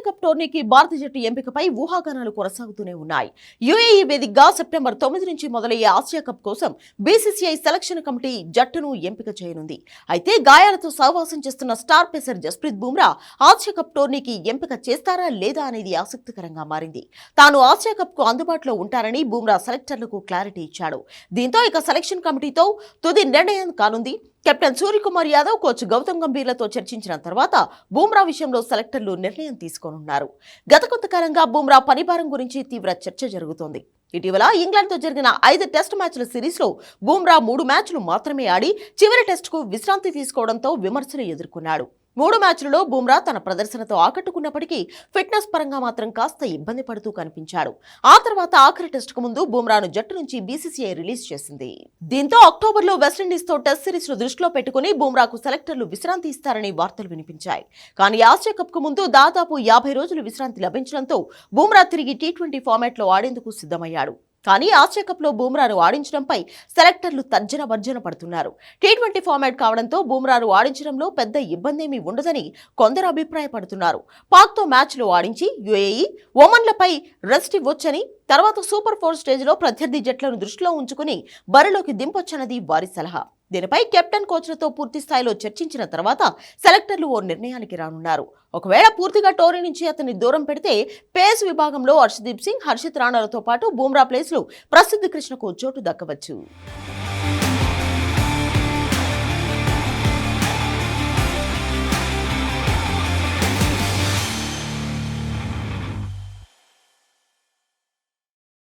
Cup టోర్నీకి భారత జట్టు ఎంపికపై ఊహాగానాలు కొనసాగుతూనే ఉన్నాయి. యుఏఈ వేదికగా సెప్టెంబర్ 9 నుంచి మొదలయ్యే ఆసియా కప్ కోసం బీసీసీఐ సెలక్షన్ కమిటీ జట్టును ఎంపిక చేయనుంది. అయితే గాయాలతో సహవాసం చేస్తున్న star pacer Jasprit Bumrah Asia cup టోర్నీకి ఎంపిక చేస్తారా లేదా అనేది ఆసక్తికరంగా మారింది. తాను ఆసియా కప్ కు అందుబాటులో ఉంటారని బుమ్రా సెలెక్టర్లకు క్లారిటీ ఇచ్చాడు. దీంతో ఇక సెలక్షన్ కమిటీతో తుది నిర్ణయం కానుంది. కెప్టెన్ సూర్యకుమార్ యాదవ్, కోచ్ గౌతమ్ గంభీర్లతో చర్చించిన తర్వాత బుమ్రా విషయంలో సెలెక్టర్లు నిర్ణయం తీసుకోనున్నారు. గత కొంతకాలంగా బుమ్రా పనిభారం గురించి తీవ్ర చర్చ జరుగుతోంది. ఇటీవల ఇంగ్లాండ్తో జరిగిన 5 టెస్ట్ మ్యాచ్ల సిరీస్లో బుమ్రా 3 మ్యాచ్లు మాత్రమే ఆడి చివరి టెస్టుకు విశ్రాంతి తీసుకోవడంతో విమర్శలు ఎదుర్కొన్నాడు. 3 మ్యాచ్లలో బుమ్రా తన ప్రదర్శనతో ఆకట్టుకున్నప్పటికీ ఫిట్నెస్ పరంగా మాత్రం కాస్త ఇబ్బంది పడుతూ కనిపించాడు. ఆ తర్వాత ఆఖరి టెస్టుకు ముందు బుమ్రాను జట్టు నుంచి బీసీసీఐ రిలీజ్ చేసింది. దీంతో అక్టోబర్లో వెస్టిండీస్తో టెస్ట్ సిరీస్ ను దృష్టిలో పెట్టుకుని బుమ్రాకు సెలెక్టర్లు విశ్రాంతి ఇస్తారని వార్తలు వినిపించాయి. కానీ ఆసియా కప్ కు ముందు దాదాపు 50 రోజులు విశ్రాంతి లభించడంతో బుమ్రా తిరిగి టీ20 ఫార్మాట్లో ఆడేందుకు సిద్ధమయ్యాడు. కానీ ఆసియా కప్ లో బుమ్రాను ఆడించడంపై సెలెక్టర్లు తర్జన భర్జన పడుతున్నారు. టీ20 ఫార్మాట్ కావడంతో బుమ్రాను ఆడించడంలో పెద్ద ఇబ్బందేమీ ఉండదని కొందరు అభిప్రాయపడుతున్నారు. పాక్తో మ్యాచ్లు ఆడించి యుఏఈ, ఒమన్లపై రెస్ట్ ఇవ్వొచ్చని, తర్వాత సూపర్ 4 స్టేజ్లో ప్రత్యర్థి జట్లను దృష్టిలో ఉంచుకుని బరిలోకి దింపొచ్చన్నది వారి సలహా. దీనిపై కెప్టెన్, కోచ్లతో పూర్తి స్థాయిలో చర్చించిన తర్వాత సెలెక్టర్లు ఓ నిర్ణయానికి రానున్నారు. ఒకవేళ పూర్తిగా టోర్నీ నుంచి అతన్ని దూరం పెడితే పేస్ విభాగంలో హర్షదీప్ సింగ్, హర్షిత్ రాణాలతో పాటు బుమ్రా ప్లేస్ లో ప్రసిద్ధ్ కృష్ణకు చోటు దక్కవచ్చు.